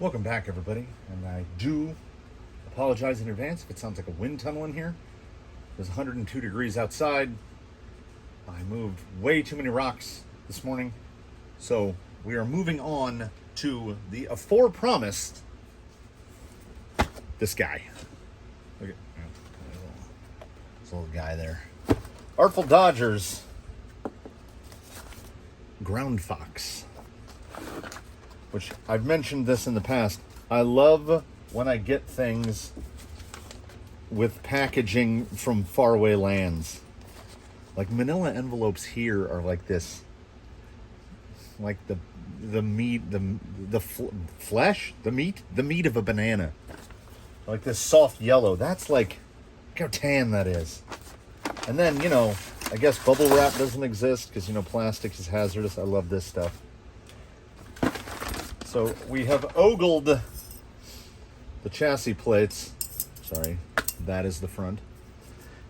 Welcome back, everybody, and I do apologize in advance if it sounds like a wind tunnel in here. There's 102 degrees outside. I moved way too many rocks this morning, so we are moving on to the aforepromised, this guy. Look at this little guy there. Artful Dodgers GroundFox. Which I've mentioned this in the past. I love when I get things with packaging from faraway lands. Like manila envelopes here are like this, like the meat, the flesh, the meat of a banana. Like this soft yellow. That's like, look how tan that is. And then, I guess bubble wrap doesn't exist because, plastic is hazardous. I love this stuff. So we have ogled the chassis plates. Sorry, that is the front.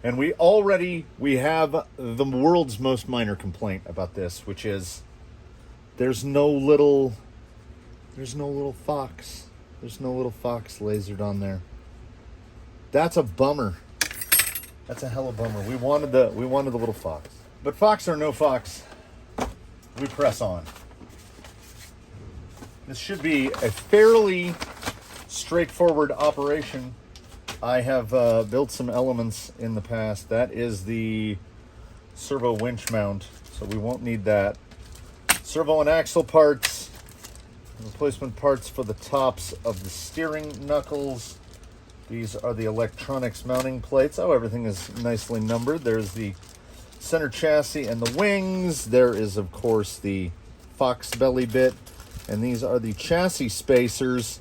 And we have the world's most minor complaint about this, which is there's no little fox. There's no little fox lasered on there. That's a bummer. That's a hell of a bummer. We wanted the little fox. But fox or no fox, we press on. This should be a fairly straightforward operation. I have built some elements in the past. That is the servo winch mount, so we won't need that. Servo and axle parts, replacement parts for the tops of the steering knuckles. These are the electronics mounting plates. Oh, everything is nicely numbered. There's the center chassis and the wings. There is, of course, the fox belly bit. And these are the chassis spacers,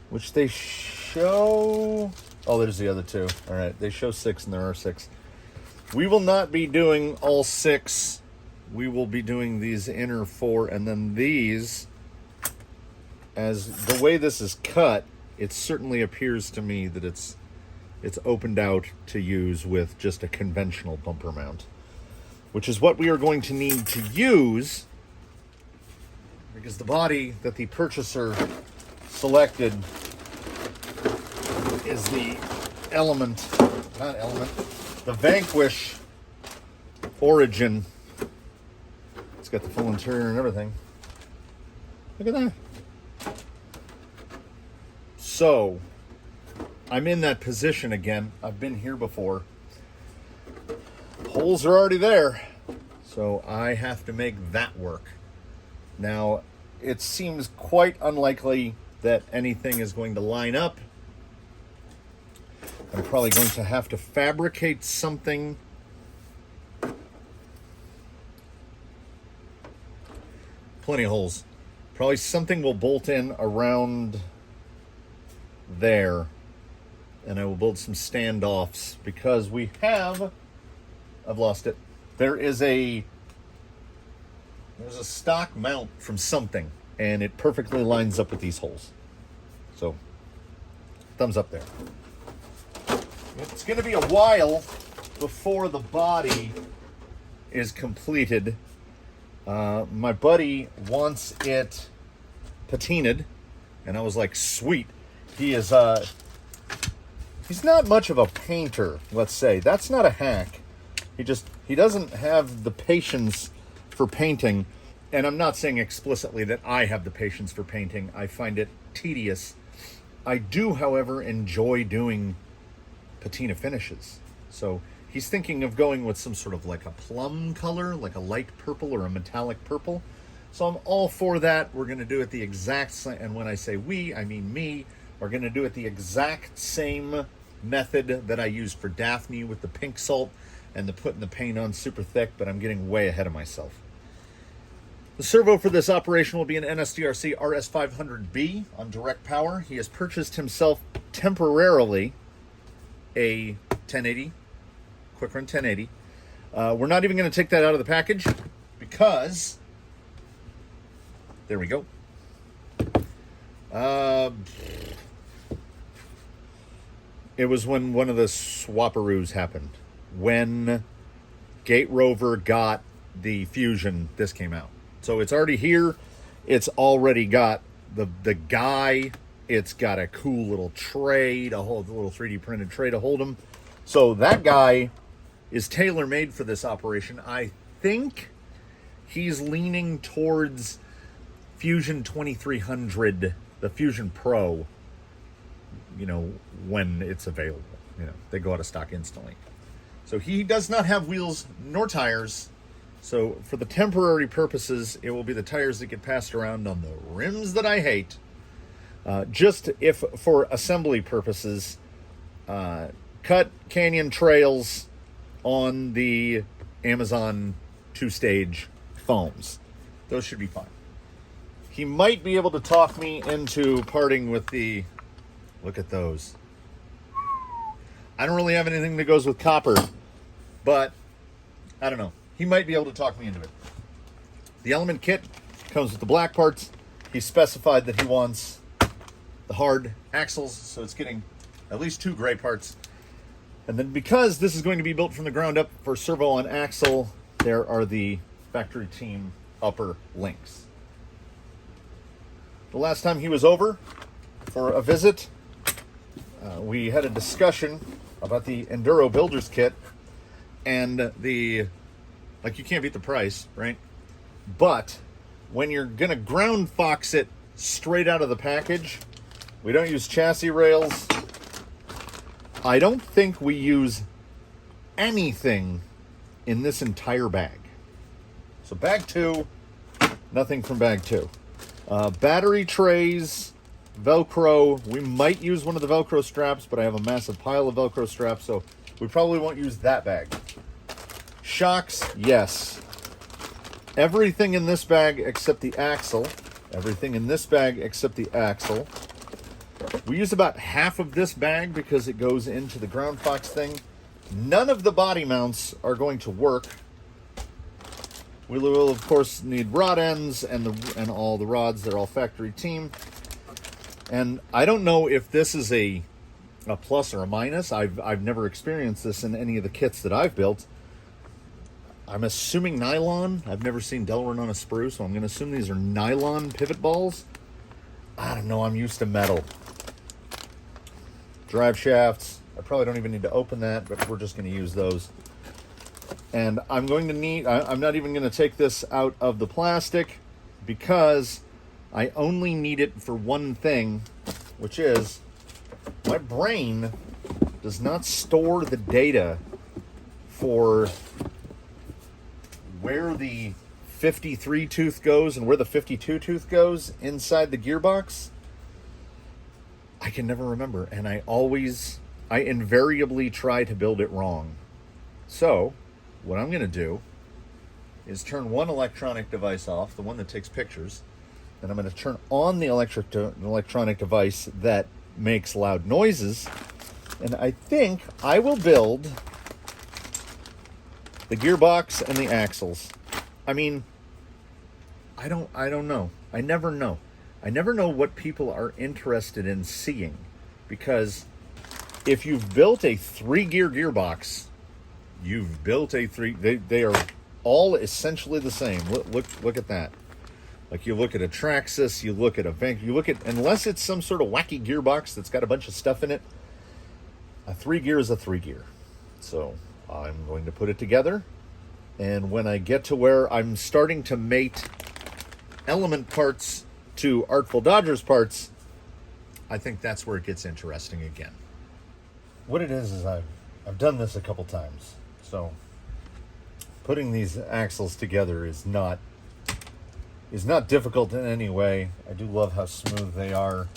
which they show... Oh, there's the other two. All right, they show 6 and there are 6. We will not be doing all 6. We will be doing these inner 4, and then these, as the way this is cut, it certainly appears to me that it's opened out to use with just a conventional bumper mount, which is what we are going to need to use, because the body that the purchaser selected is the the Vanquish Origin. It's got the full interior and everything. Look at that. So, I'm in that position again. I've been here before. Holes are already there, so I have to make that work. Now, it seems quite unlikely that anything is going to line up. I'm probably going to have to fabricate something. Plenty of holes. Probably something will bolt in around there. And I will build some standoffs because we have... I've lost it. There's a stock mount from something, and it perfectly lines up with these holes. So, thumbs up there. It's going to be a while before the body is completed. My buddy wants it patinaed, and I was like, sweet. He's not much of a painter, let's say. That's not a hack. He doesn't have the patience for painting, and I'm not saying explicitly that I have the patience for painting. I find it tedious. I do, however, enjoy doing patina finishes. So he's thinking of going with some sort of like a plum color, like a light purple or a metallic purple. So I'm all for that. We're going to do it the exact same, and when I say we, I mean me. We're going to do it the exact same method that I used for Daphne with the pink salt and putting the paint on super thick, but I'm getting way ahead of myself. The servo for this operation will be an NSDRC RS500B on direct power. He has purchased himself temporarily a 1080, Quick Run 1080. We're not even going to take that out of the package because, there we go. It was when one of the swapperoos happened. When Gate Rover got the Fusion, this came out. So it's already here. It's already got the guy. It's got a cool little tray to hold, the little 3D printed tray to hold them. So that guy is tailor-made for this operation. I think he's leaning towards Fusion 2300, the Fusion Pro, when it's available. They go out of stock instantly. So he does not have wheels nor tires. So for the temporary purposes, it will be the tires that get passed around on the rims that I hate. Just if for assembly purposes, cut canyon trails on the Amazon 2-stage foams. Those should be fine. He might be able to talk me into parting with the... Look at those. I don't really have anything that goes with copper, but I don't know. He might be able to talk me into it. The Element kit comes with the black parts. He specified that he wants the hard axles, so it's getting at least 2 gray parts. And then because this is going to be built from the ground up for servo on axle, there are the factory team upper links. The last time he was over for a visit, we had a discussion about the Enduro Builders Kit, and you can't beat the price, right? But when you're going to GroundFox it straight out of the package, we don't use chassis rails. I don't think we use anything in this entire bag. So bag 2, nothing from bag 2. Battery trays, Velcro. We might use one of the Velcro straps, but I have a massive pile of Velcro straps, so we probably won't use that bag. Shocks, yes. Everything in this bag except the axle. Everything in this bag except the axle. We use about half of this bag because it goes into the GroundFox thing. None of the body mounts are going to work. We will, of course, need rod ends and all the rods. They're all factory team. And I don't know if this is a plus or a minus. I've never experienced this in any of the kits that I've built. I'm assuming nylon. I've never seen Delrin on a sprue, so I'm going to assume these are nylon pivot balls. I don't know. I'm used to metal. Drive shafts. I probably don't even need to open that, but we're just going to use those. And I'm going to need... I'm not even going to take this out of the plastic because I only need it for one thing, which is my brain does not store the data for where the 53 tooth goes and where the 52 tooth goes inside the gearbox. I can never remember, and I invariably try to build it wrong. So what I'm going to do is turn one electronic device off, the one that takes pictures, and I'm going to turn on the electronic device that makes loud noises, and I think I will build the gearbox and the axles. I mean, I don't know. I never know. I never know what people are interested in seeing, because if you've built a 3-gear gearbox, you've built a they are all essentially the same. Look at that. Like, you look at a Traxxas, you look at a Vank, you look at, unless it's some sort of wacky gearbox that's got a bunch of stuff in it, a 3-gear is a 3-gear. So I'm going to put it together, and when I get to where I'm starting to mate Element parts to Artful Dodgers parts, I think that's where it gets interesting again. What it is I've done this a couple times, so putting these axles together is not difficult in any way. I do love how smooth they are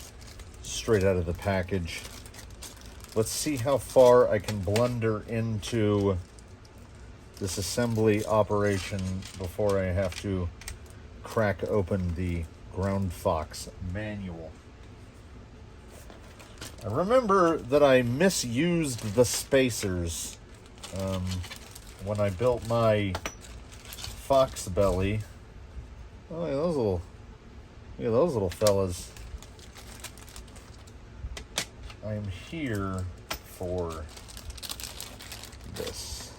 straight out of the package. Let's see how far I can blunder into this assembly operation before I have to crack open the GroundFox manual. I remember that I misused the spacers when I built my Fox belly. Oh, yeah, look at those little fellas. I am here for this.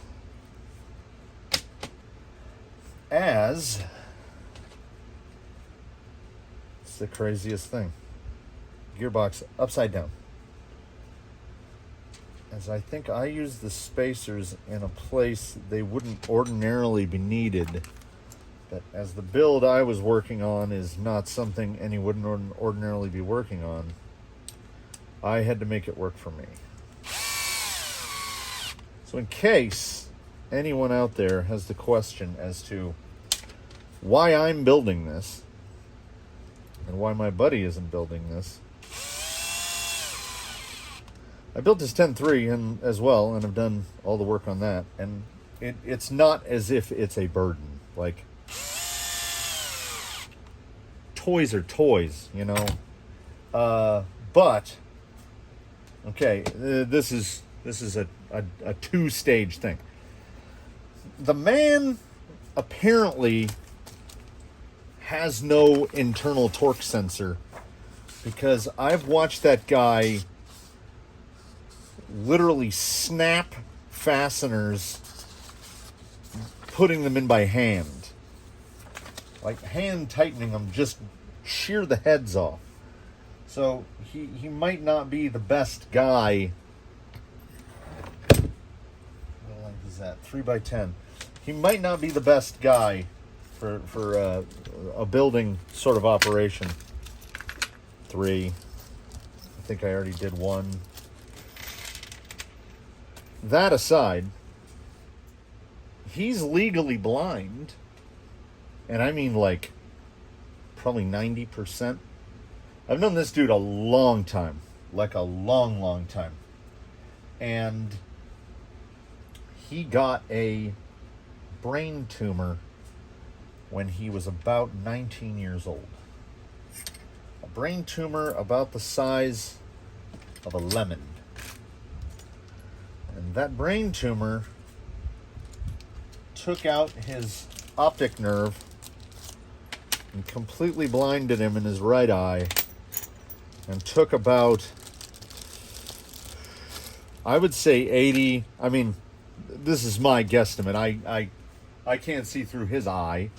Let's the craziest thing. Gearbox upside down. As I think I use the spacers in a place they wouldn't ordinarily be needed. But as the build I was working on is not something any wouldn't ordinarily be working on, I had to make it work for me. So in case anyone out there has the question as to why I'm building this and why my buddy isn't building this, I built this 10.3 and as well, and I've done all the work on that, and it's not as if it's a burden. Like, toys are toys, you know. But okay, this is a two-stage thing. The man apparently has no internal torque sensor, because I've watched that guy literally snap fasteners, putting them in by hand. Like hand tightening them, just shear the heads off. So he might not be the best guy. What length is that? 3x10. He might not be the best guy for a building sort of operation. 3. I think I already did 1. That aside, he's legally blind, and I mean like probably 90%. I've known this dude a long time, like a long time, and he got a brain tumor when he was about 19 years old. A brain tumor about the size of a lemon. And that brain tumor took out his optic nerve and completely blinded him in his right eye, and took about, I would say 80, I mean, this is my guesstimate, I can't see through his eye,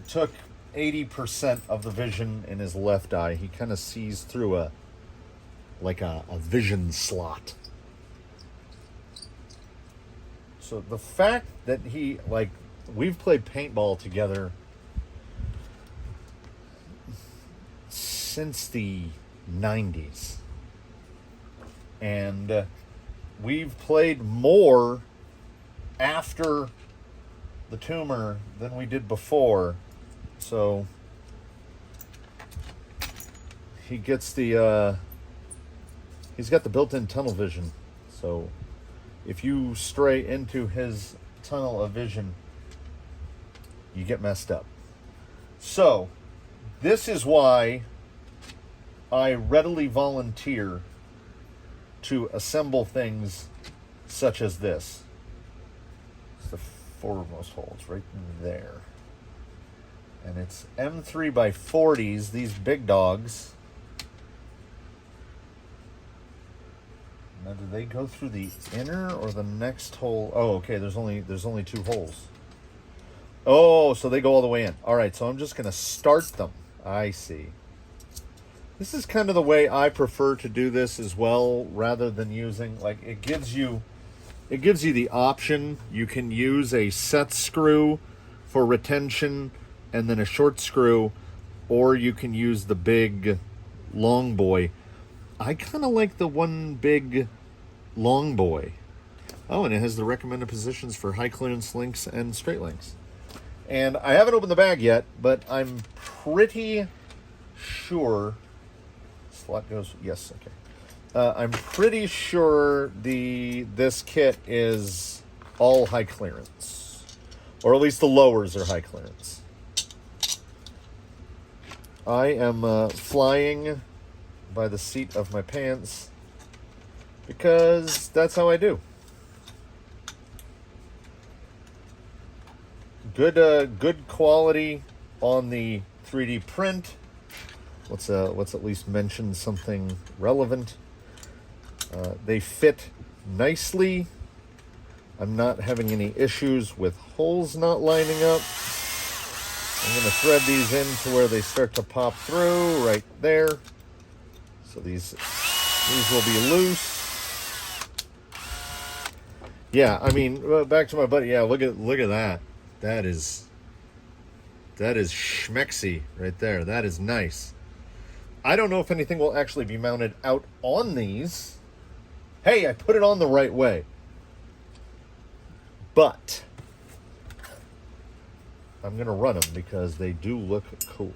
took 80% of the vision in his left eye. He kind of sees through a vision slot. So the fact that we've played paintball together since the 90s. And we've played more after the tumor than we did before. So he gets he's got the built-in tunnel vision. So if you stray into his tunnel of vision, you get messed up. So, this is why I readily volunteer to assemble things such as this. It's the foremost holes right there. And it's M3x40s, these big dogs. Now, do they go through the inner or the next hole? Oh, okay, there's only 2 holes. Oh, so they go all the way in. All right, so I'm just going to start them. I see. This is kind of the way I prefer to do this as well, rather than using, like, it gives you the option. You can use a set screw for retention and then a short screw, or you can use the big long boy. I kind of like the one big long boy. Oh, and it has the recommended positions for high clearance links and straight links. And I haven't opened the bag yet, but I'm pretty sure... Slot goes... Yes, okay. I'm pretty sure this kit is all high clearance. Or at least the lowers are high clearance. I am flying by the seat of my pants because that's how I do. Good quality on the 3D print. Let's at least mention something relevant. They fit nicely. I'm not having any issues with holes not lining up. I'm going to thread these in to where they start to pop through right there. So these will be loose. Yeah, I mean, back to my buddy. Yeah, look at that. That is schmexy right there. That is nice. I don't know if anything will actually be mounted out on these. Hey, I put it on the right way. But I'm going to run them because they do look cool.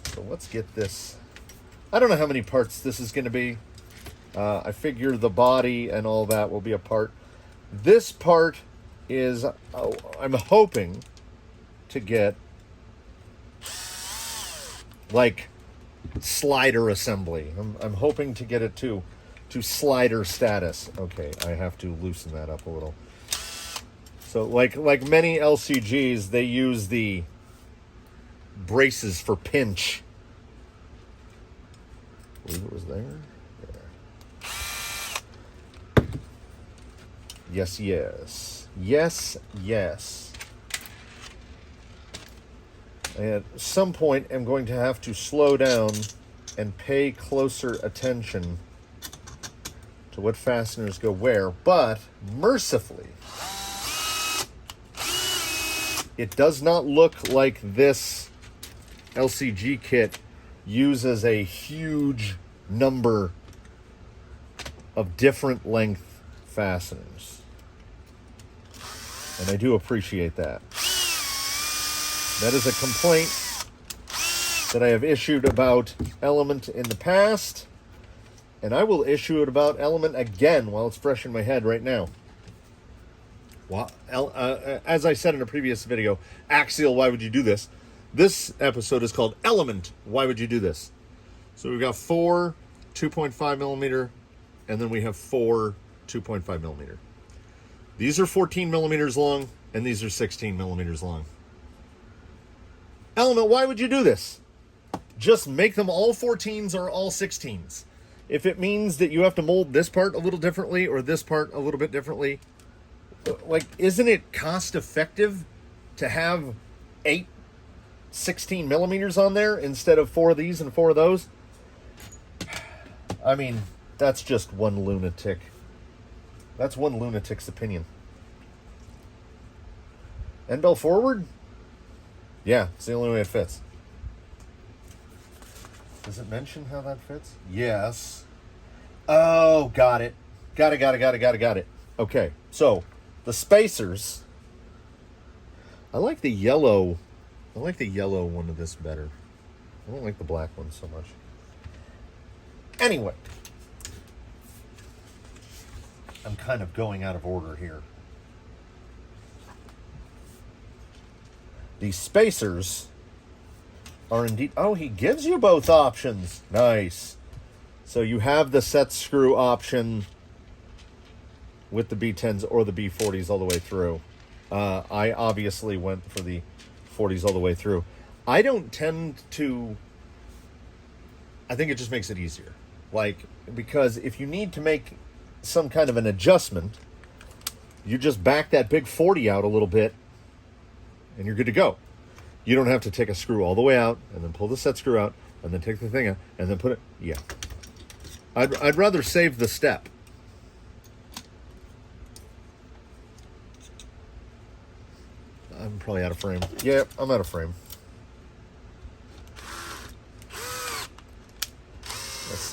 So let's get this. I don't know how many parts this is going to be. I figure the body and all that will be a part. This part is, I'm hoping to get like slider assembly. I'm hoping to get it to slider status. Okay, I have to loosen that up a little. So like many LCGs, they use the braces for pinch. I believe it was there. Yes, yes. Yes, yes. And at some point, I'm going to have to slow down and pay closer attention to what fasteners go where. But, mercifully, it does not look like this LCG kit uses a huge number of different length fasteners. And I do appreciate that. That is a complaint that I have issued about Element in the past, and I will issue it about Element again while it's fresh in my head right now. Well, as I said in a previous video, Axial, why would you do this? This episode is called Element, why would you do this? So we've got 4 2.5 millimeter, and then we have 4 2.5 millimeter. These are 14 millimeters long, and these are 16 millimeters long. Element, why would you do this? Just make them all 14s or all 16s. If it means that you have to mold this part a little differently or this part a little bit differently, like, isn't it cost effective to have 8 16 millimeters on there instead of 4 of these and 4 of those? I mean, that's just one lunatic. That's one lunatic's opinion. End bell forward? Yeah, it's the only way it fits. Does it mention how that fits? Yes. Oh, got it. Got it. Okay, so the spacers. I like the yellow. I like the yellow one of this better. I don't like the black one so much. Anyway. I'm kind of going out of order here. These spacers are indeed... Oh, he gives you both options. Nice. So you have the set screw option with the B10s or the B40s all the way through. I obviously went for the 40s all the way through. I don't tend to... I think it just makes it easier. Like, because if you need to make some kind of an adjustment, you just back that big 40 out a little bit and you're good to go. You don't have to take a screw all the way out and then pull the set screw out and then take the thing out and then put it... Yeah. I'd rather save the step. I'm probably out of frame. Yeah, I'm out of frame.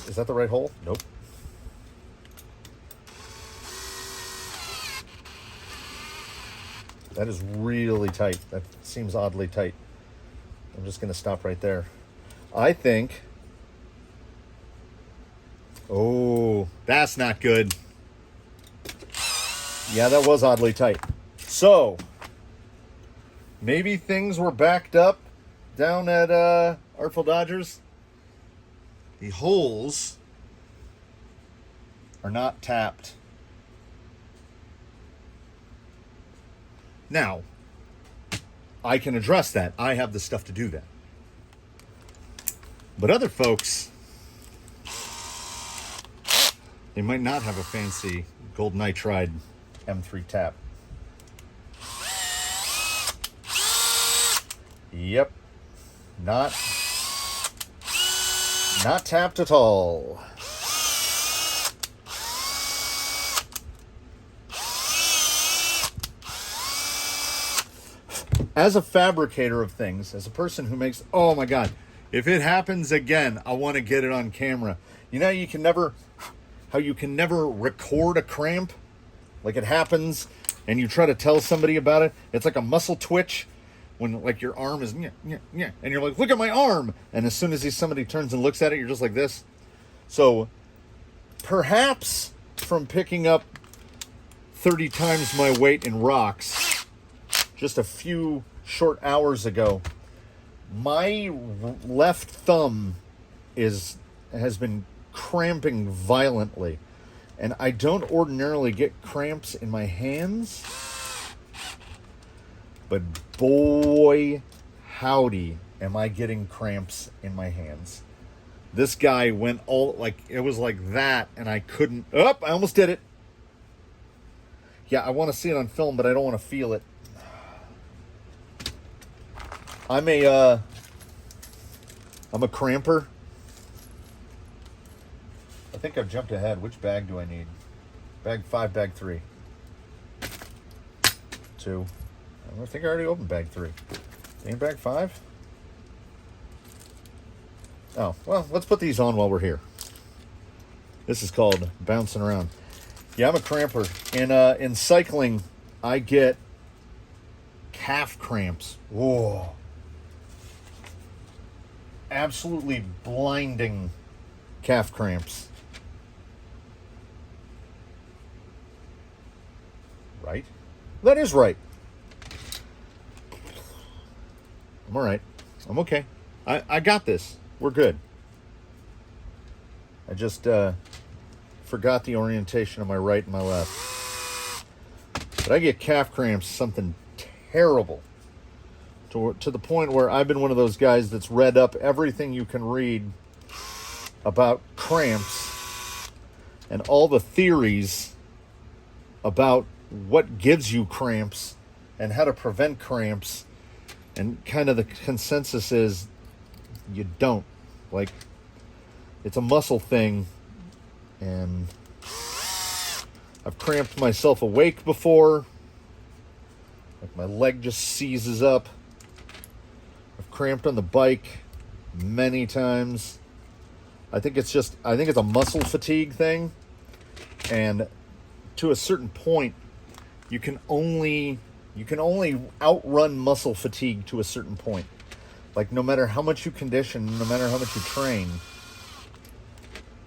Is that the right hole? Nope. That is really tight. That seems oddly tight. I'm just going to stop right there. I think... Oh, that's not good. Yeah, that was oddly tight. So, maybe things were backed up down at Artful Dodgers. The holes are not tapped. Now, I can address that. I have the stuff to do that. But other folks, they might not have a fancy gold nitride M3 tap. Yep. Not tapped at all. As a fabricator of things, as a person who makes, oh my God, if it happens again, I want to get it on camera. You know, you can never record a cramp, like it happens, and you try to tell somebody about it. It's like a muscle twitch when like your arm is, and you're like, look at my arm. And as soon as somebody turns and looks at it, you're just like this. So perhaps from picking up 30 times my weight in rocks just a few short hours ago, my left thumb has been cramping violently, and I don't ordinarily get cramps in my hands, but boy howdy am I getting cramps in my hands. This guy went all, like, it was like that, and I couldn't, I almost did it. Yeah, I want to see it on film, but I don't want to feel it. I'm a cramper. I think I've jumped ahead. Which bag do I need? Bag 5, bag 3. 2. I think I already opened bag 3. In bag 5? Oh, well, let's put these on while we're here. This is called bouncing around. Yeah, I'm a cramper. In cycling, I get calf cramps. Whoa. Absolutely blinding calf cramps. Right? That is right. I'm all right. I'm okay. I got this. We're good. I just forgot the orientation of my right and my left. But I get calf cramps, something terrible. To the point where I've been one of those guys that's read up everything you can read about cramps and all the theories about what gives you cramps and how to prevent cramps, and kind of the consensus is you don't. Like, it's a muscle thing, and I've cramped myself awake before. Like, my leg just seizes up. I've cramped on the bike many times. I think it's a muscle fatigue thing, and to a certain point, you can only outrun muscle fatigue to a certain point. Like, no matter how much you condition, no matter how much you train,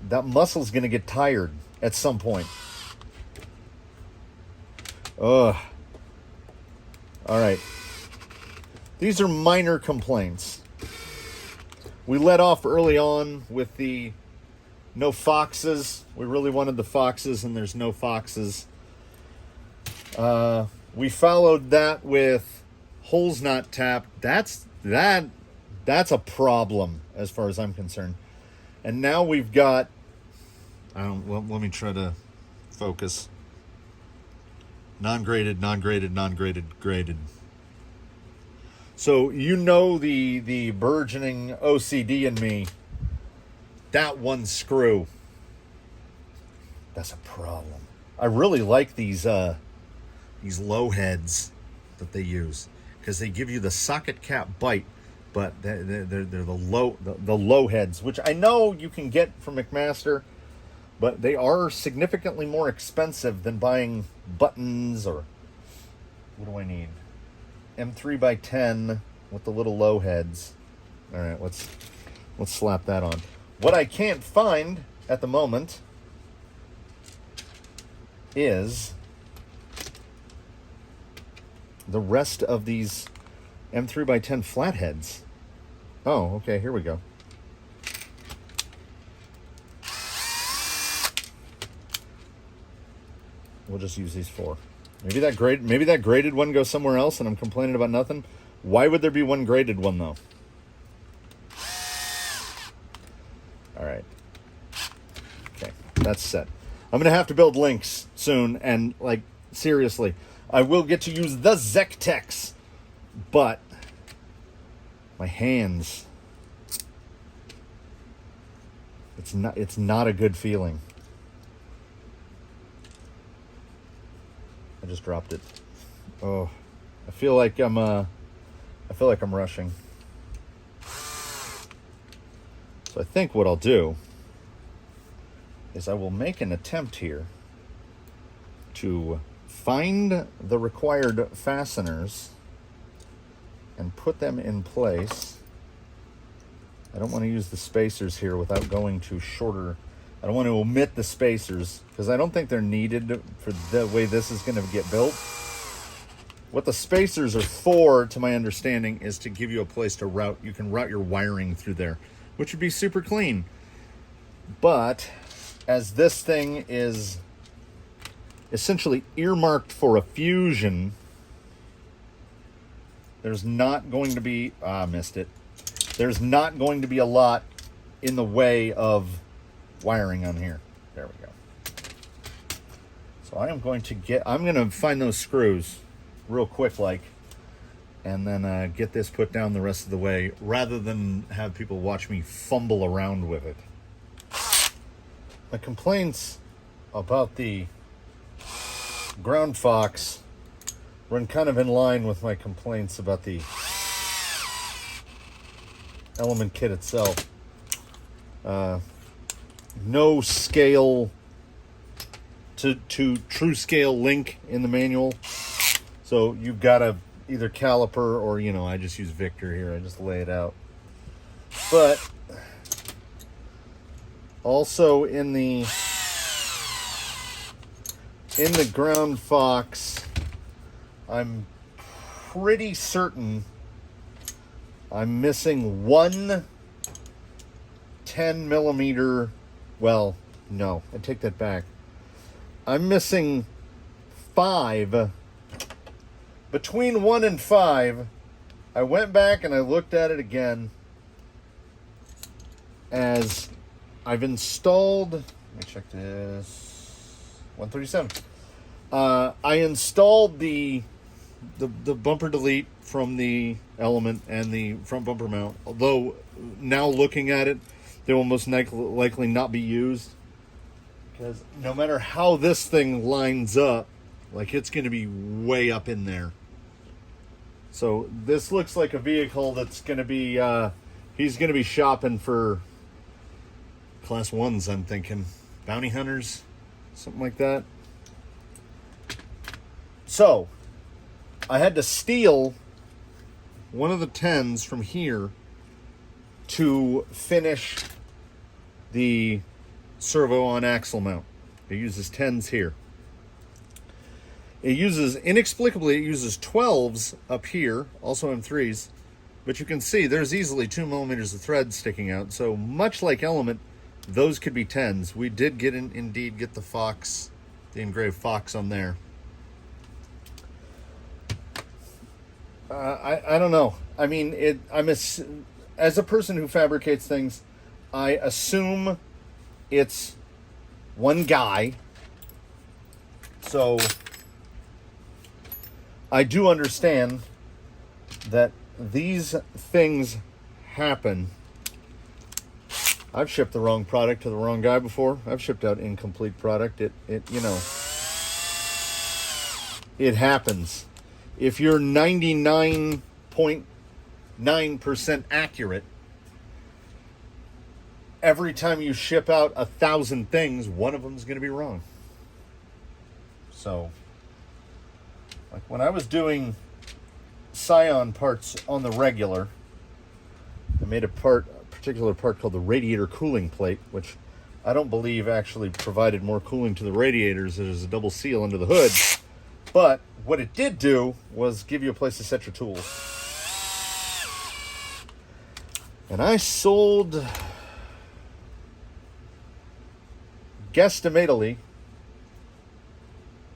that muscle's going to get tired at some point. Ugh. All right. These are minor complaints. We let off early on with the no foxes. We really wanted the foxes, and there's no foxes. We followed that with holes not tapped. That's a problem as far as I'm concerned. And now we've got, let me try to focus. Non-graded, non-graded, non-graded, graded. So you know the burgeoning OCD in me. That one screw. That's a problem. I really like these low heads that they use, because they give you the socket cap bite, but they're the low heads, which I know you can get from McMaster, but they are significantly more expensive than buying buttons or, what do I need? M3x10 with the little low heads. All right, let's slap that on. What I can't find at the moment is the rest of these M3x10 flatheads. Oh, okay, here we go. We'll just use these 4. Maybe that graded one goes somewhere else and I'm complaining about nothing. Why would there be one graded one, though? All right. Okay, that's set. I'm going to have to build links soon, and, like, seriously, I will get to use the Zectex, but My hands. It's not a good feeling. I just dropped it. Oh, I feel like I'm rushing. So I think what I'll do is I will make an attempt here to find the required fasteners and put them in place. I don't want to use the spacers here without going to shorter. I don't want to omit the spacers because I don't think they're needed for the way this is going to get built. What the spacers are for, to my understanding, is to give you a place to route. You can route your wiring through there, which would be super clean. But as this thing is essentially earmarked for a fusion, there's not going to be, missed it. There's not going to be a lot in the way of wiring on here. There we go. So I'm going to find those screws real quick and then get this put down the rest of the way rather than have people watch me fumble around with it. My complaints about the GroundFox run kind of in line with my complaints about the element kit itself. No scale to true scale link in the manual. So you've got to either caliper or, I just use Victor here. I just lay it out. But also in the GroundFox, I'm pretty certain I'm missing one 10 millimeter. Well, no, I take that back. I'm missing 5. Between 1 and 5, I went back and I looked at it again as I've installed. Let me check this. 137. I installed the bumper delete from the element and the front bumper mount. Although now looking at it, they will most likely not be used because no matter how this thing lines up, it's going to be way up in there. So this looks like a vehicle that's going to be, he's going to be shopping for class 1s, I'm thinking. Bounty hunters, something like that. So I had to steal one of the 10s from here to finish the servo on axle mount. It uses 10s here. Inexplicably, it uses 12s up here, also M3s, but you can see there's easily 2 millimeters of thread sticking out. So much like Element, those could be 10s. We did indeed get the Fox, the engraved Fox on there. I don't know. I mean, as a person who fabricates things, I assume it's one guy. So I do understand that these things happen. I've shipped the wrong product to the wrong guy before. I've shipped out incomplete product. It happens. If you're 99.9% accurate, every time you ship out 1,000 things, one of them is going to be wrong. So, like when I was doing Scion parts on the regular, I made a particular part called the radiator cooling plate, which I don't believe actually provided more cooling to the radiators. There's a double seal under the hood. But what it did do was give you a place to set your tools. And I sold, guesstimatedly,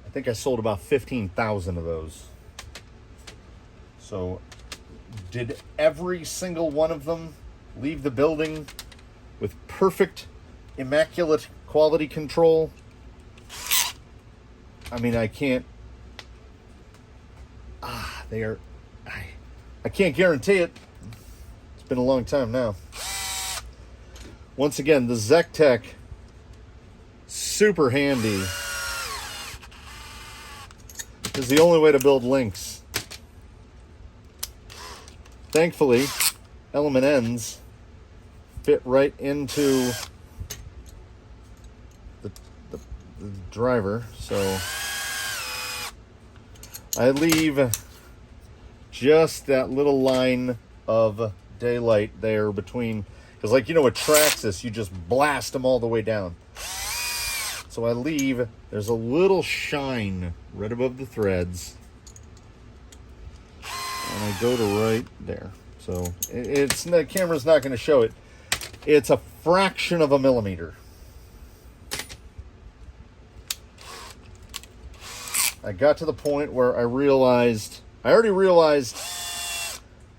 I think I sold about 15,000 of those. So, did every single one of them leave the building with perfect, immaculate quality control? I mean, I can't. I can't guarantee it. been a long time now. Once again, the ZecTech, super handy. Is the only way to build links. Thankfully, element ends fit right into the driver, so I leave just that little line of daylight there between, because like, you know, with Traxxas, you just blast them all the way down. So I leave, there's a little shine right above the threads, and I go to right there. So it's, the camera's not going to show it. It's a fraction of a millimeter. I got to the point where I already realized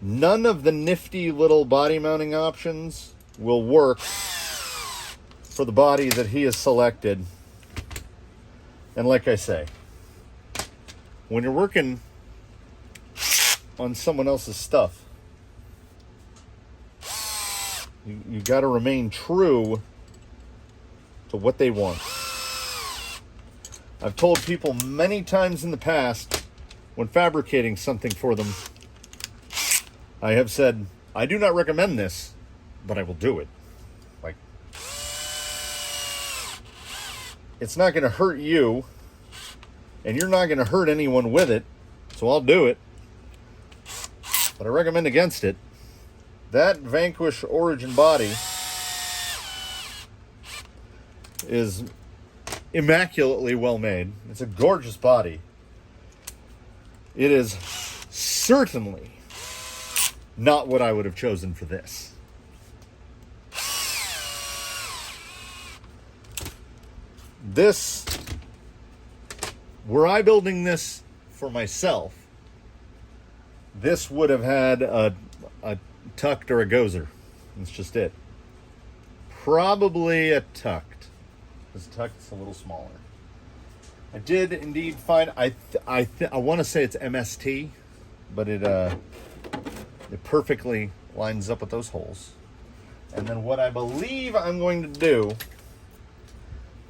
none of the nifty little body mounting options will work for the body that he has selected. And like I say, when you're working on someone else's stuff, you got to remain true to what they want. I've told people many times in the past, when fabricating something for them, I have said, I do not recommend this, but I will do it. Like, it's not going to hurt you, and you're not going to hurt anyone with it, so I'll do it. But I recommend against it. That Vanquish Origin body is immaculately well made. It's a gorgeous body. It is certainly not what I would have chosen for this. This, were I building this for myself, this would have had a tucked or a gozer. That's just it. Probably a tucked. Because tucked's a little smaller. I did indeed find, I want to say it's MST, but it perfectly lines up with those holes. And then what I believe I'm going to do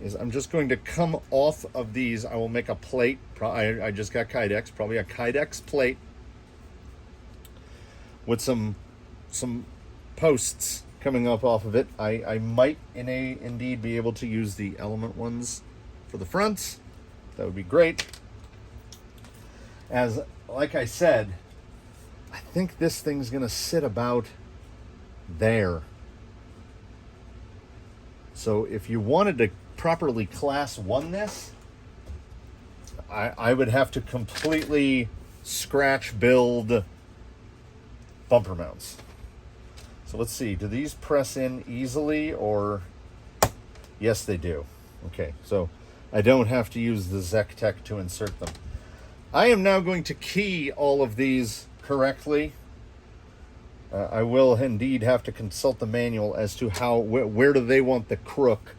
is I'm just going to come off of these. I will make a plate. I just got Kydex, probably a Kydex plate with some posts coming up off of it. I might indeed be able to use the element ones for the fronts. That would be great. As like I said, I think this thing's gonna sit about there. So if you wanted to properly class 1 this, I would have to completely scratch build bumper mounts. So let's see, do these press in easily, or yes they do. Okay, so I don't have to use the ZecTech to insert them. I am now going to key all of these correctly. I will indeed have to consult the manual as to how, where do they want the crook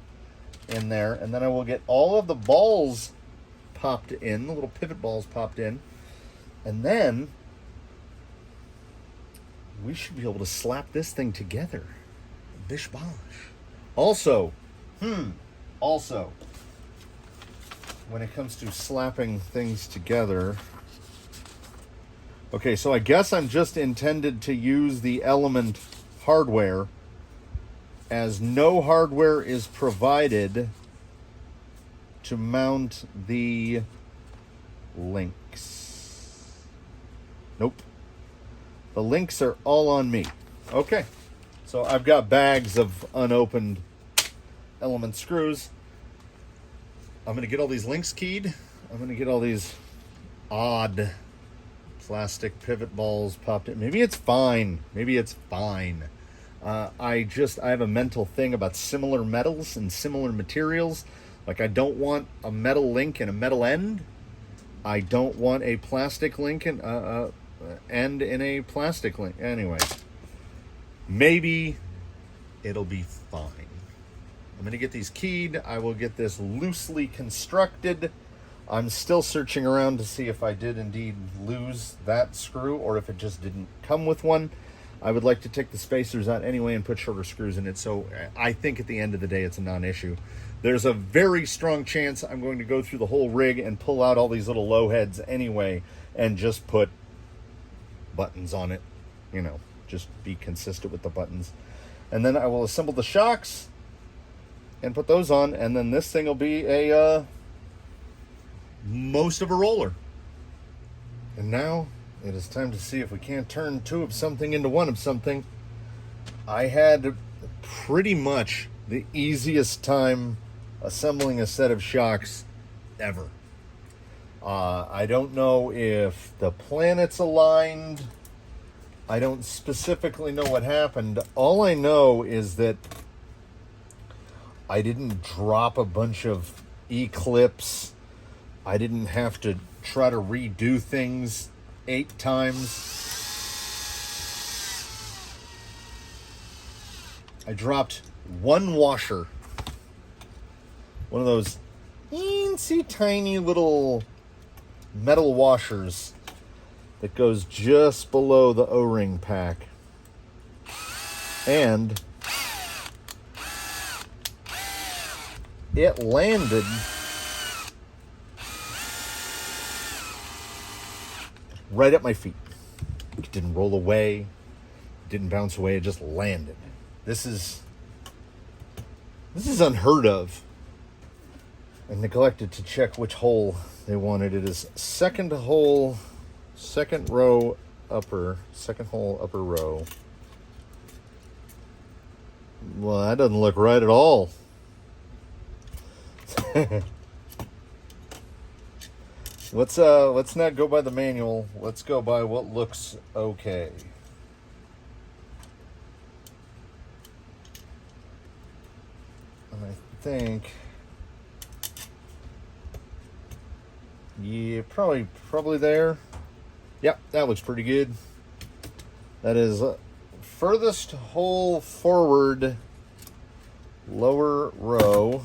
in there, and then I will get all of the balls popped in, the little pivot balls popped in, and then we should be able to slap this thing together. Bish bosh. Also, when it comes to slapping things together, okay, so I guess I'm just intended to use the element hardware, as no hardware is provided to mount the links. Nope. The links are all on me. Okay, so I've got bags of unopened element screws. I'm going to get all these links keyed. I'm going to get all these odd plastic pivot balls popped in. Maybe it's fine. Maybe it's fine. I have a mental thing about similar metals and similar materials. Like, I don't want a metal link and a metal end. I don't want a plastic link and end in a plastic link. Anyway, maybe it'll be fine. I'm going to get these keyed. I will get this loosely constructed. I'm still searching around to see if I did indeed lose that screw or if it just didn't come with one. I would like to take the spacers out anyway and put shorter screws in it. So I think at the end of the day, it's a non-issue. There's a very strong chance I'm going to go through the whole rig and pull out all these little low heads anyway and just put buttons on it. You know, just be consistent with the buttons. And then I will assemble the shocks and put those on, and then this thing will be a most of a roller. And now it is time to see if we can't turn two of something into one of something. I had pretty much the easiest time assembling a set of shocks ever. I don't know if the planets aligned. I don't specifically know what happened. All I know is that I didn't drop a bunch of E-clips. I didn't have to try to redo things 8 times. I dropped one washer. One of those teensy tiny little metal washers that goes just below the O-ring pack. And it landed right at my feet. It didn't roll away, it didn't bounce away, it just landed. This is unheard of. I neglected to check which hole they wanted. It is second hole, second hole upper row. Well, that doesn't look right at all. Let's not go by the manual. Let's go by what looks okay. And I think, yeah, probably there. Yep, that looks pretty good. That is furthest hole forward, lower row,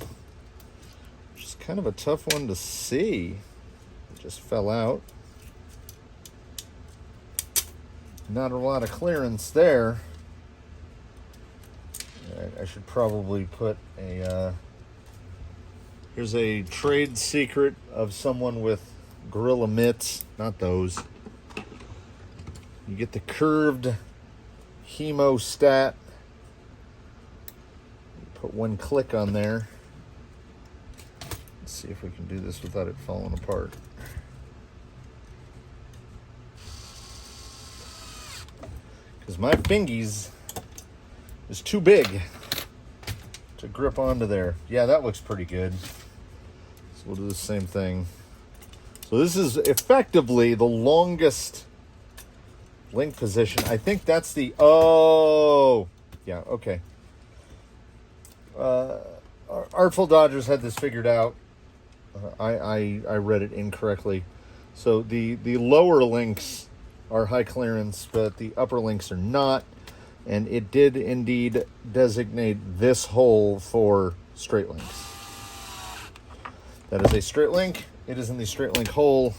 which is kind of a tough one to see. It just fell out. Not a lot of clearance there. I should probably put a... here's a trade secret of someone with Gorilla mitts. Not those. You get the curved hemostat. Put one click on there. Let's see if we can do this without it falling apart. Because my fingies is too big to grip onto there. Yeah, that looks pretty good. So we'll do the same thing. So this is effectively the longest link position. I think that's the... Oh! Yeah, okay. Artful Dodgers had this figured out. I read it incorrectly. So the lower links are high clearance, but the upper links are not. And it did indeed designate this hole for straight links. That is a straight link. It is in the straight link hole.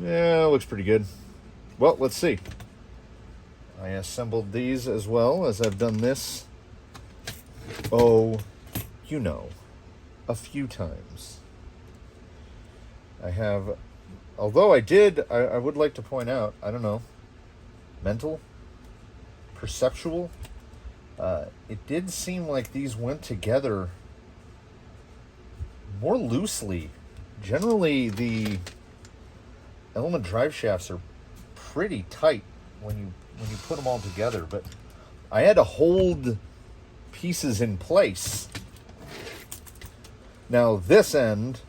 Yeah, looks pretty good. Well, let's see. I assembled these as well as I've done this. Oh, you know, a few times. I have, although I would like to point out, I don't know, mental, perceptual, it did seem like these went together more loosely. Generally, the element drive shafts are pretty tight when you put them all together, but I had to hold pieces in place. Now this end,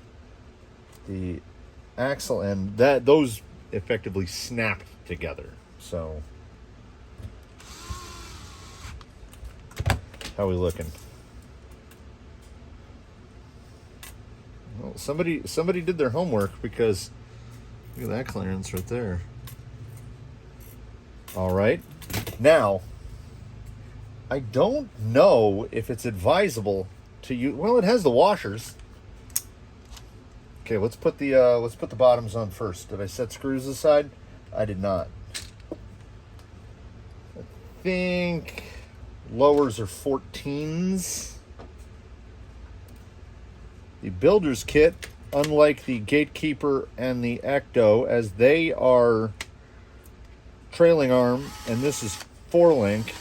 the axle end, those effectively snapped together. So how are we looking? Well, somebody did their homework, because look at that clearance right there. All right. Now, I don't know if it's advisable to use... Well, it has the washers. Okay, let's put the bottoms on first. Did I set screws aside? I did not. think lowers are 14s. The builder's kit, unlike the Gatekeeper and the Ecto, as they are trailing arm, and this is 4-link.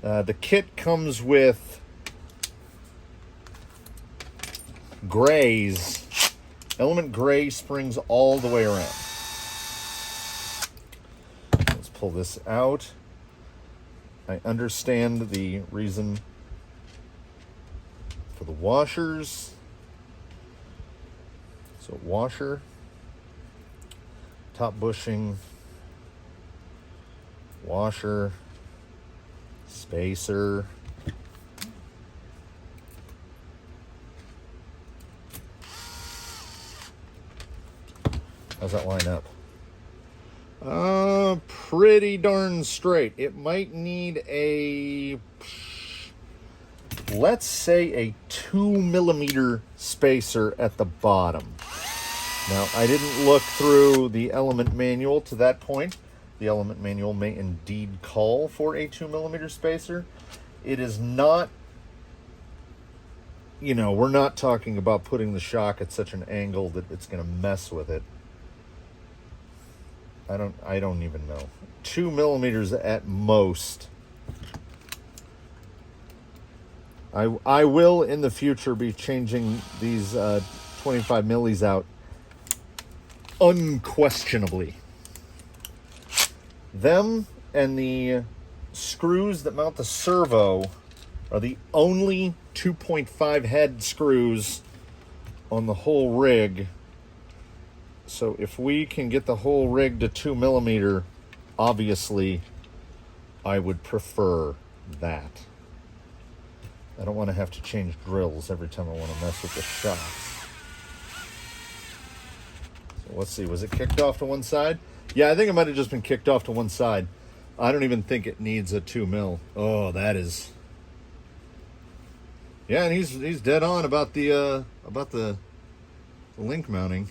The kit comes with grays, element gray springs all the way around. Let's pull this out. I understand the reason for the washers. So washer, top bushing, washer, spacer, how's that line up? Pretty darn straight. It might need a, let's say, a 2mm spacer at the bottom. Now, I didn't look through the element manual to that point. The element manual may indeed call for a 2mm spacer. It is not, you know, we're not talking about putting the shock at such an angle that it's going to mess with it. I don't even know. 2mm at most. I will in the future be changing these 25 millis out unquestionably. Them and the screws that mount the servo are the only 2.5 head screws on the whole rig. So if we can get the whole rig to 2mm, obviously I would prefer that. I don't want to have to change drills every time I want to mess with the shocks. So let's see, was it kicked off to one side? Yeah, I think it might have just been kicked off to one side. I don't even think it needs a 2mm. Oh, that is... Yeah, and he's dead on about the link mounting.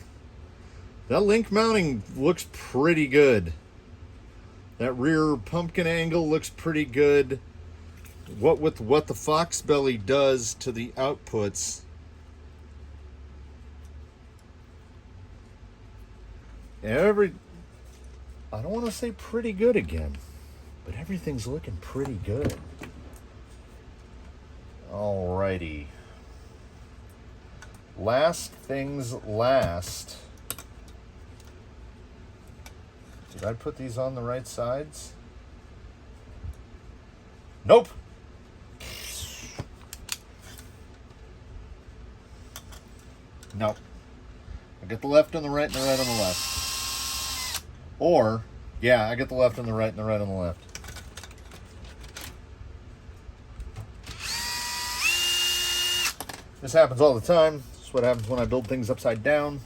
That link mounting looks pretty good. That rear pumpkin angle looks pretty good. What the Fox belly does to the outputs. I don't want to say pretty good again, but everything's looking pretty good. Alrighty. Last things last. Did I put these on the right sides? Nope. Nope. I get the left and the right and the right on the left. Or, yeah, I get the left and the right and the right on the left. This happens all the time. This is what happens when I build things upside down.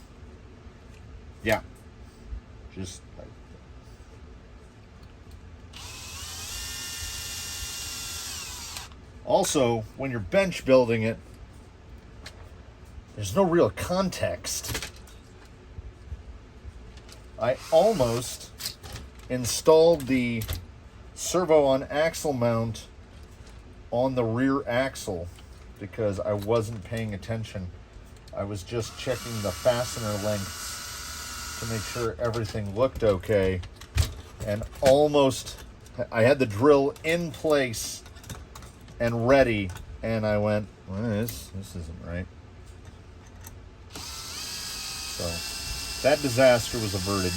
Yeah. Just like... Also, when you're bench building it, there's no real context. I almost installed the servo on axle mount on the rear axle because I wasn't paying attention. I was just checking the fastener lengths to make sure everything looked okay, and almost I had the drill in place and ready, and I went, well, this isn't right. So that disaster was averted.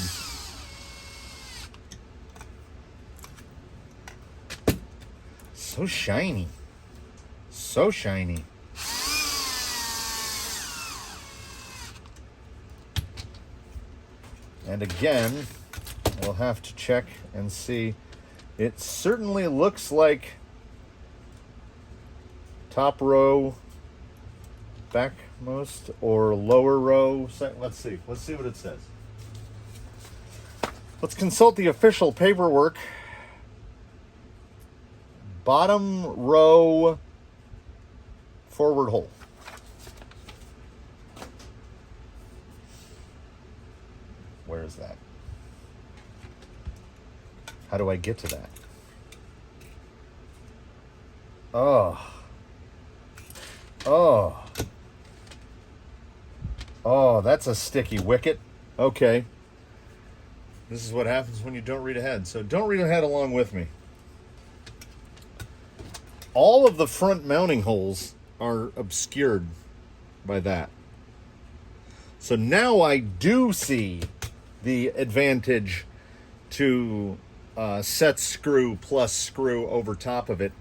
So shiny. So shiny. And again, we'll have to check and see. It certainly looks like top row, backmost, or lower row. Let's see. Let's see what it says. Let's consult the official paperwork. Bottom row forward hole. Where is that? How do I get to that? Oh. Oh. Oh, that's a sticky wicket. Okay. This is what happens when you don't read ahead. So don't read ahead along with me. All of the front mounting holes are obscured by that. So now I do see the advantage to set screw plus screw over top of it,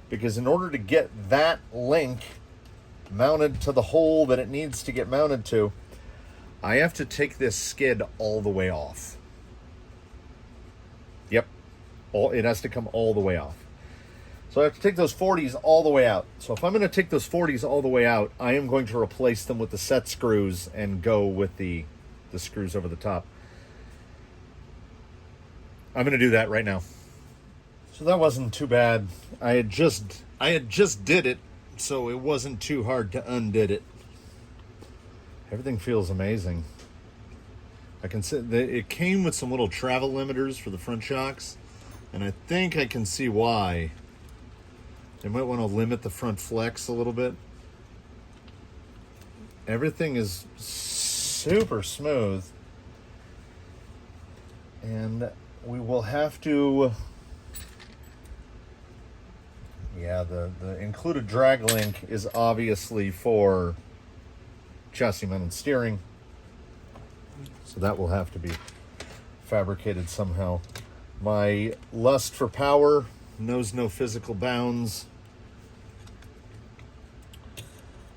because in order to get that link mounted to the hole that it needs to get mounted to, I have to take this skid all the way off. Yep, it has to come all the way off. So I have to take those 40s all the way out. So if I'm going to take those 40s all the way out, I am going to replace them with the set screws and go with the screws over the top. I'm going to do that right now. So that wasn't too bad. I had just did it, so it wasn't too hard to undid it. Everything feels amazing. I can see it came with some little travel limiters for the front shocks, and I think I can see why. They might want to limit the front flex a little bit. Everything is super smooth, and we will have to, yeah, the included drag link is obviously for chassis mounted steering, so that will have to be fabricated somehow. My lust for power knows no physical bounds.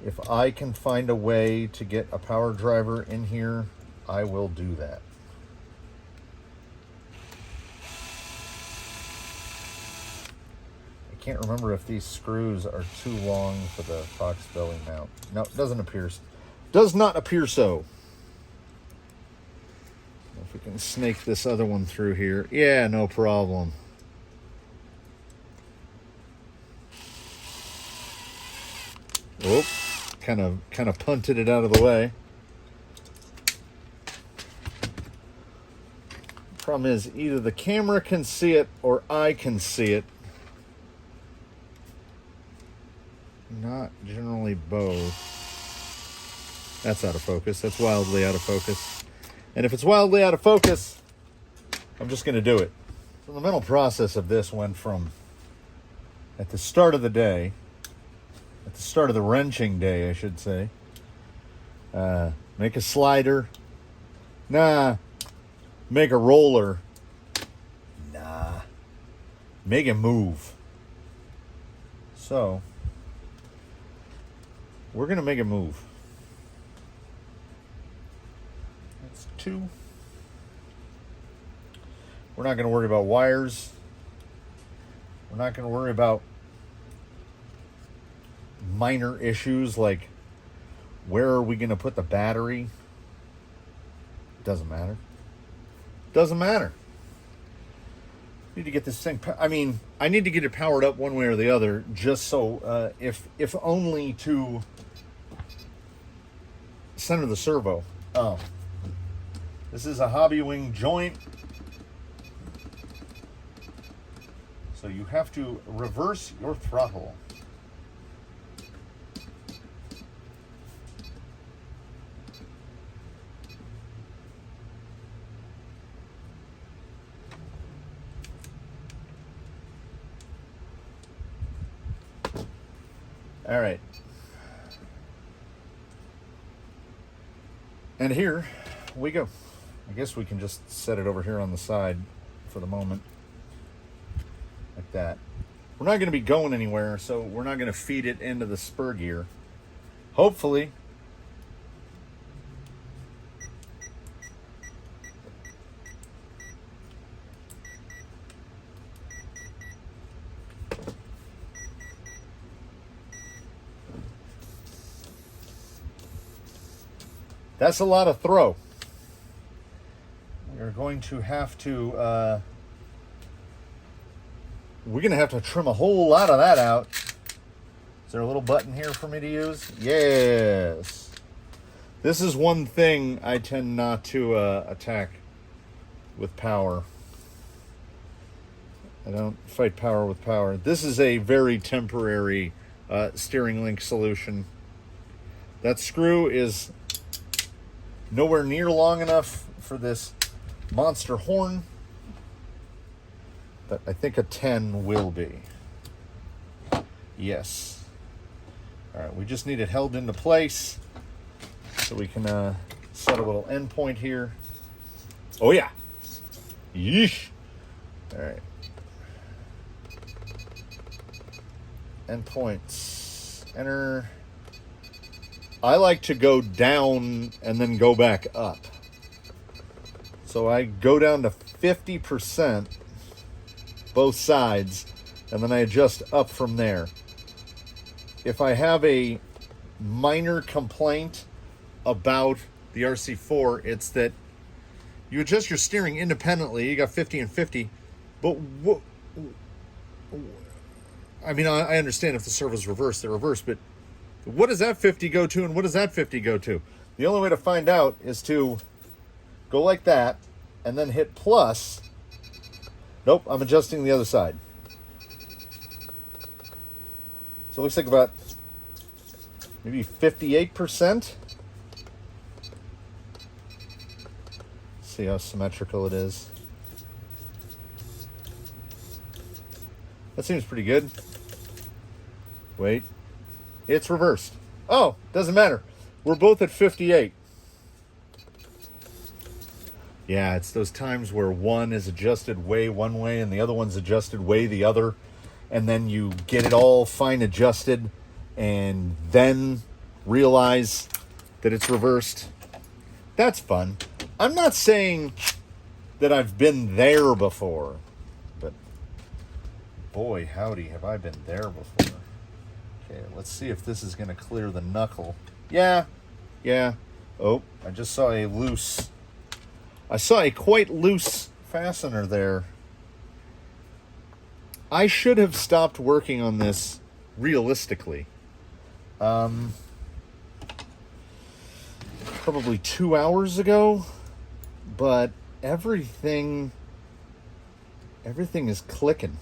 If I can find a way to get a power driver in here, I will do that. I can't remember if these screws are too long for the Fox belly mount. No, it does not appear so. If we can snake this other one through here. Yeah, no problem. Whoop. Kind of punted it out of the way. Problem is, either the camera can see it or I can see it. Not generally both. That's out of focus. That's wildly out of focus. And if it's wildly out of focus, I'm just going to do it. So the mental process of this went from, at the start of the day, at the start of the wrenching day, I should say, make a slider. Nah. Make a roller. Nah. Make a move. So, we're going to make a move. That's 2. We're not going to worry about wires. We're not going to worry about minor issues like where are we going to put the battery. Doesn't matter. Doesn't matter. Need to get this thing. I mean, I need to get it powered up one way or the other, just so if only to center the servo. Oh, this is a hobby wing joint, so you have to reverse your throttle. All right. And here we go. I guess we can just set it over here on the side for the moment. Like that. We're not going to be going anywhere, so we're not going to feed it into the spur gear. Hopefully. That's a lot of throw. We're going to have to, we're going to have to trim a whole lot of that out. Is there a little button here for me to use? Yes. This is one thing I tend not to attack with power. I don't fight power with power. This is a very temporary steering link solution. That screw is nowhere near long enough for this monster horn, but I think a 10 will be. Yes. All right, we just need it held into place so we can set a little end point here. Oh yeah. Yeesh. All right. Endpoints. Enter. I like to go down and then go back up. So I go down to 50% both sides, and then I adjust up from there. If I have a minor complaint about the RC4, it's that you adjust your steering independently. You got 50 and 50, but I mean, I understand if the servo's reversed, they're reversed, but what does that 50 go to and what does that 50 go to? The only way to find out is to go like that and then hit plus. Nope, I'm adjusting the other side. So it looks like about maybe 58%. See how symmetrical it is. That seems pretty good. Wait. It's reversed. Oh, doesn't matter. We're both at 58. Yeah, it's those times where one is adjusted way one way and the other one's adjusted way the other. And then you get it all fine adjusted and then realize that it's reversed. That's fun. I'm not saying that I've been there before, but boy, howdy, have I been there before. Okay, let's see if this is going to clear the knuckle. Yeah. Oh, I just saw a quite loose fastener there. I should have stopped working on this realistically. Probably 2 hours ago, but everything is clicking.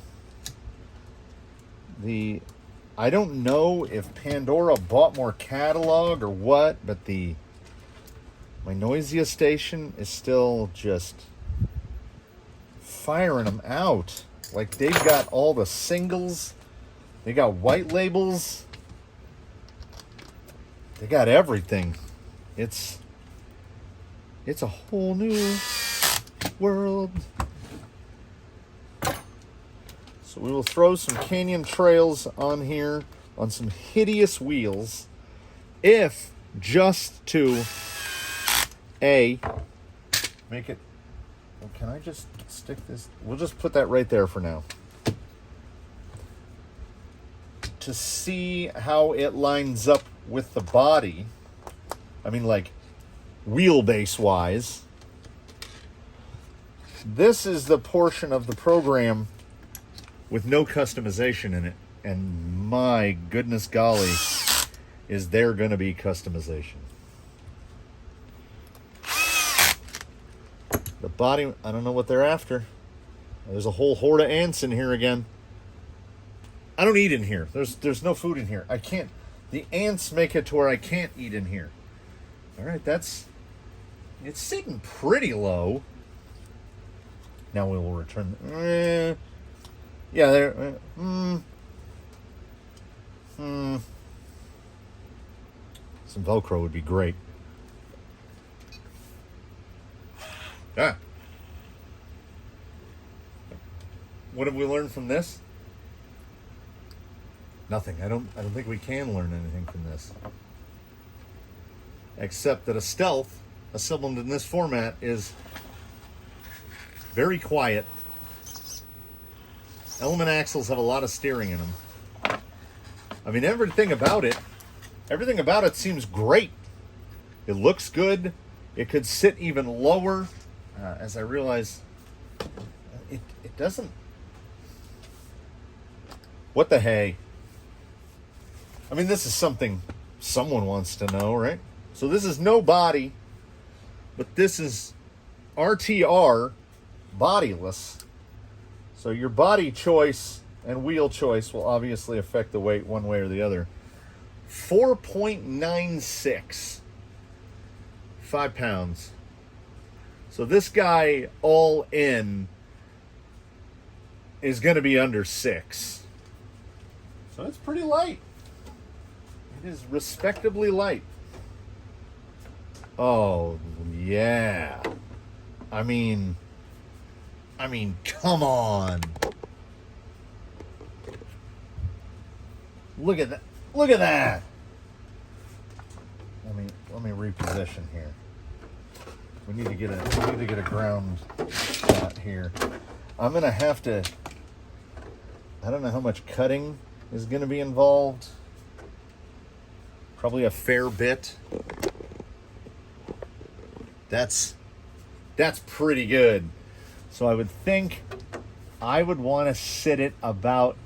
I don't know if Pandora bought more catalog or what, but my Noisia station is still just firing them out. Like, they've got all the singles, they got white labels, they got everything. It's a whole new world. So we will throw some Canyon Trails on here on some hideous wheels, if just to make it. Well, can I just stick this? We'll just put that right there for now. To see how it lines up with the body. I mean, like, wheelbase wise. This is the portion of the program with no customization in it. And my goodness golly, is there going to be customization. The body, I don't know what they're after. There's a whole horde of ants in here again. I don't eat in here. There's no food in here. I can't. The ants make it to where I can't eat in here. All right, it's sitting pretty low. Now we will return. Yeah, there. Some Velcro would be great. Ah. What have we learned from this? Nothing. I don't think we can learn anything from this. Except that a Stealth, assembled in this format, is very quiet. Element axles have a lot of steering in them. I mean, everything about it seems great. It looks good. It could sit even lower. As I realize, it doesn't. What the hey? I mean, this is something someone wants to know, right? So this is no body, but this is RTR bodiless. So your body choice and wheel choice will obviously affect the weight one way or the other. 4.96. 5 pounds. So this guy all in is going to be under 6. So it's pretty light. It is respectably light. Oh, yeah. I mean, come on. Look at that. Look at that. Let me reposition here. We need to get a ground shot here. I'm gonna have to. I don't know how much cutting is gonna be involved. Probably a fair bit. That's pretty good. So I would think I would want to sit it about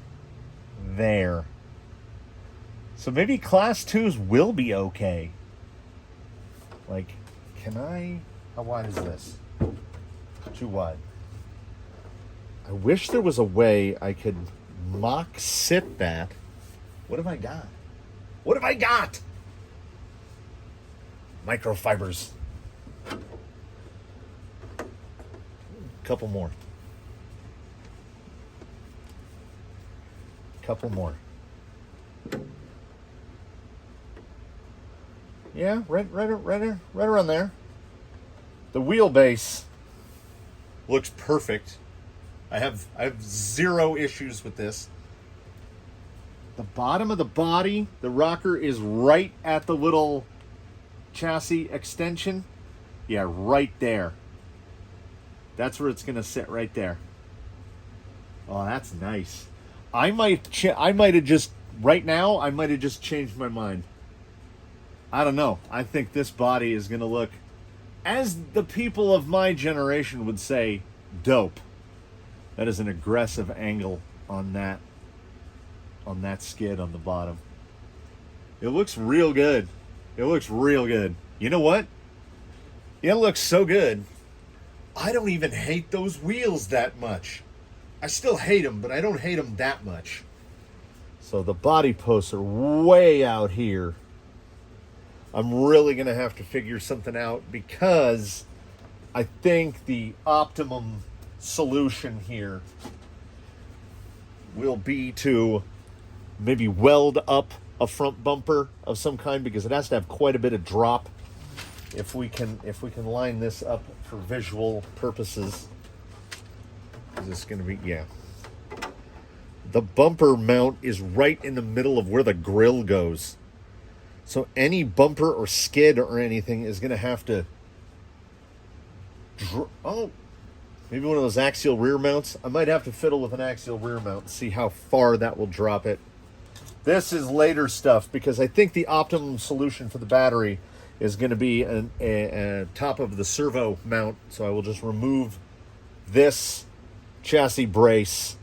there. So maybe class 2s will be okay. Like, can I? How wide is this? Too wide. I wish there was a way I could mock sit that. What have I got? What have I got? Microfibers. Couple more. Couple more. Yeah, right around there. The wheelbase looks perfect. I have 0 issues with this. The bottom of the body, the rocker is right at the little chassis extension. Yeah, right there. That's where it's going to sit, right there. Oh, that's nice. I might have just changed my mind. I don't know. I think this body is going to look, as the people of my generation would say, dope. That is an aggressive angle on that skid on the bottom. It looks real good. It looks real good. You know what? It looks so good. I don't even hate those wheels that much. I still hate them, but I don't hate them that much. So the body posts are way out here. I'm really going to have to figure something out, because I think the optimum solution here will be to maybe weld up a front bumper of some kind, because it has to have quite a bit of drop. If we can line this up for visual purposes. Is this going to be? Yeah. The bumper mount is right in the middle of where the grill goes. So any bumper or skid or anything is going to have to... maybe one of those axial rear mounts. I might have to fiddle with an axial rear mount and see how far that will drop it. This is later stuff, because I think the optimum solution for the battery is going to be a top of the servo mount. So I will just remove this chassis brace.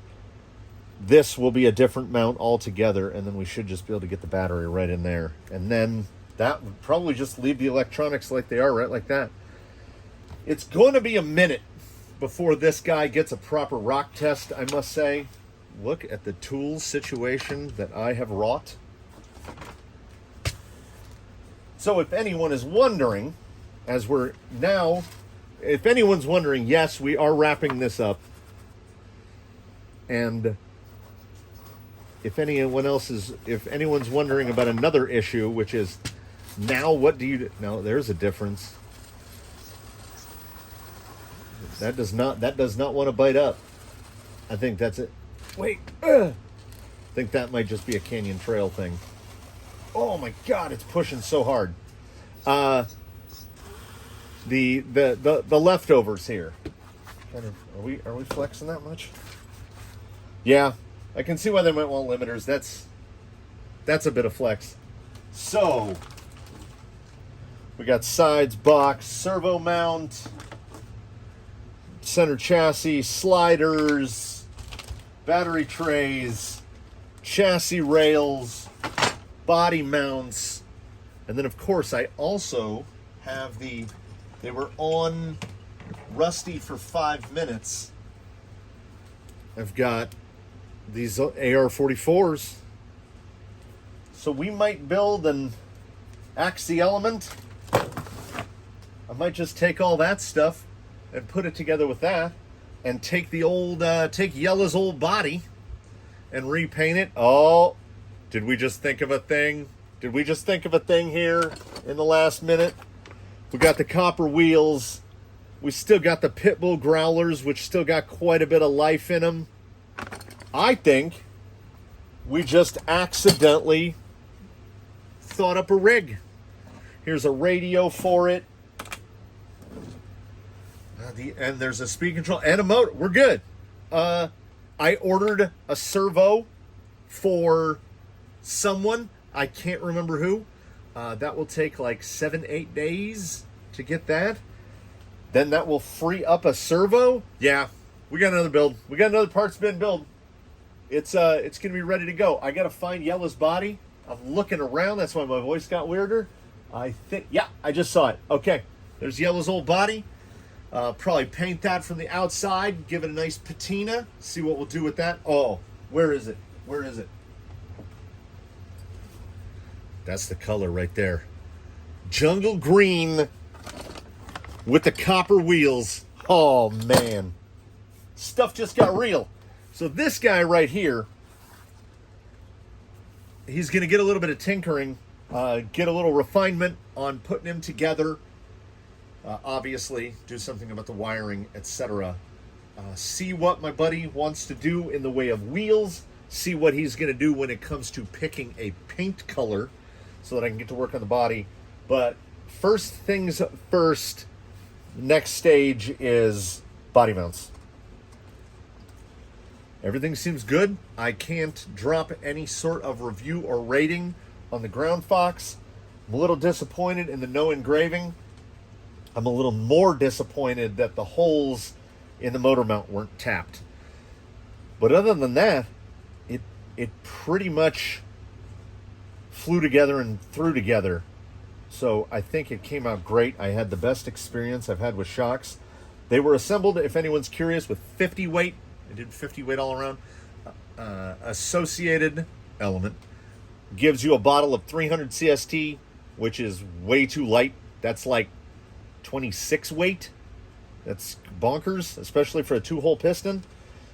This will be a different mount altogether, and then we should just be able to get the battery right in there. And then that would probably just leave the electronics like they are, right like that. It's going to be a minute before this guy gets a proper rock test, I must say. Look at the tools situation that I have wrought. So if anyone is wondering, if anyone's wondering, yes, we are wrapping this up. And if anyone's wondering about another issue, which is, now what do you do? No, there's a difference. That does not want to bite up. I think that's it. Wait. I think that might just be a Canyon Trail thing. Oh my God, it's pushing so hard. The leftovers here. Are we flexing that much? Yeah, I can see why they might want limiters. That's a bit of flex. So we got sides, box, servo mount, center chassis, sliders, battery trays, chassis rails, body mounts, and then of course I also have they were on rusty for 5 minutes. I've got these AR-44s. So we might build an axe the element. I might just take all that stuff and put it together with that, and take the old, take Yella's old body and repaint it. Oh, did we just think of a thing? Did we just think of a thing here in the last minute? We got the copper wheels. We still got the Pitbull growlers, which still got quite a bit of life in them. I think we just accidentally thought up a rig. Here's a radio for it. And there's a speed control and a motor. We're good. I ordered a servo for someone. I can't remember who. That will take like 7-8 days to get that. Then that will free up a servo. Yeah, we got another build. We got another parts bin build. It's gonna be ready to go. I gotta find Yella's body. I'm looking around. That's why my voice got weirder. I think, yeah, I just saw it. Okay, there's Yella's old body. Probably paint that from the outside, give it a nice patina, see what we'll do with that. Oh, where is it? Where is it? That's the color right there. Jungle green with the copper wheels. Oh, man. Stuff just got real. So this guy right here, he's going to get a little bit of tinkering, get a little refinement on putting him together. Obviously, do something about the wiring, etc. See what my buddy wants to do in the way of wheels. See what he's going to do when it comes to picking a paint color so that I can get to work on the body. But first things first, next stage is body mounts. Everything seems good. I can't drop any sort of review or rating on the GroundFox. I'm a little disappointed in the no engraving. I'm a little more disappointed that the holes in the motor mount weren't tapped. But other than that, it pretty much flew together and threw together. So I think it came out great. I had the best experience I've had with shocks. They were assembled, if anyone's curious, with 50 weight. I did 50 weight all around. Associated element gives you a bottle of 300 CST, which is way too light. That's like 26 weight. That's bonkers, especially for a 2-hole piston.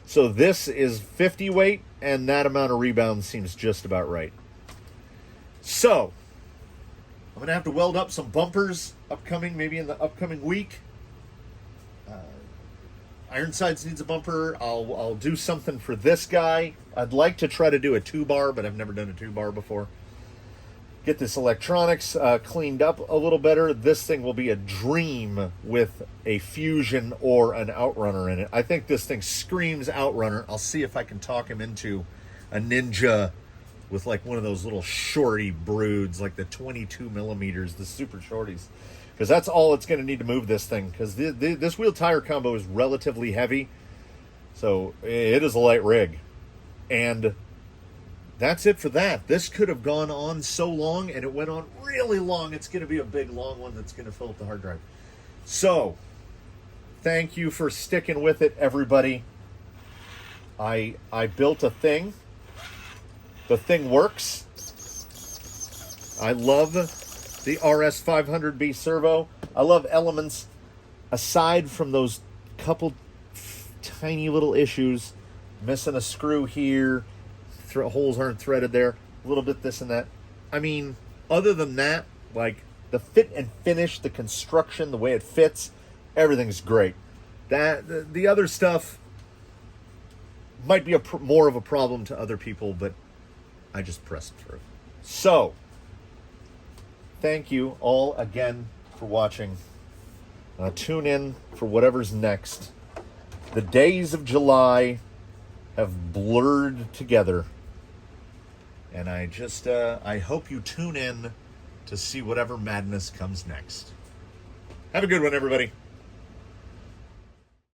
So this is 50 weight, and that amount of rebound seems just about right. So I'm gonna have to weld up some bumpers upcoming, maybe in the upcoming week. Ironsides needs a bumper. I'll do something for this guy. I'd like to try to do a 2-bar, but I've never done a 2-bar before. Get this electronics cleaned up a little better. This thing will be a dream with a Fusion or an Outrunner in it. I think this thing screams Outrunner. I'll see if I can talk him into a Ninja with like one of those little shorty broods, like the 22 millimeters, the super shorties. Because that's all it's going to need to move this thing. Because this wheel tire combo is relatively heavy. So it is a light rig. And that's it for that. This could have gone on so long, and it went on really long. It's going to be a big, long one that's going to fill up the hard drive. So, thank you for sticking with it, everybody. I built a thing. The thing works. I love the RS500B servo. I love elements aside from those couple tiny little issues. Missing a screw here. Holes aren't threaded there, a little bit this and that. I mean, other than that, like the fit and finish, the construction, the way it fits, everything's great. That the other stuff might be more of a problem to other people, but I just pressed through. So, thank you all again for watching. Tune in for whatever's next. The days of July have blurred together. And I just, I hope you tune in to see whatever madness comes next. Have a good one, everybody.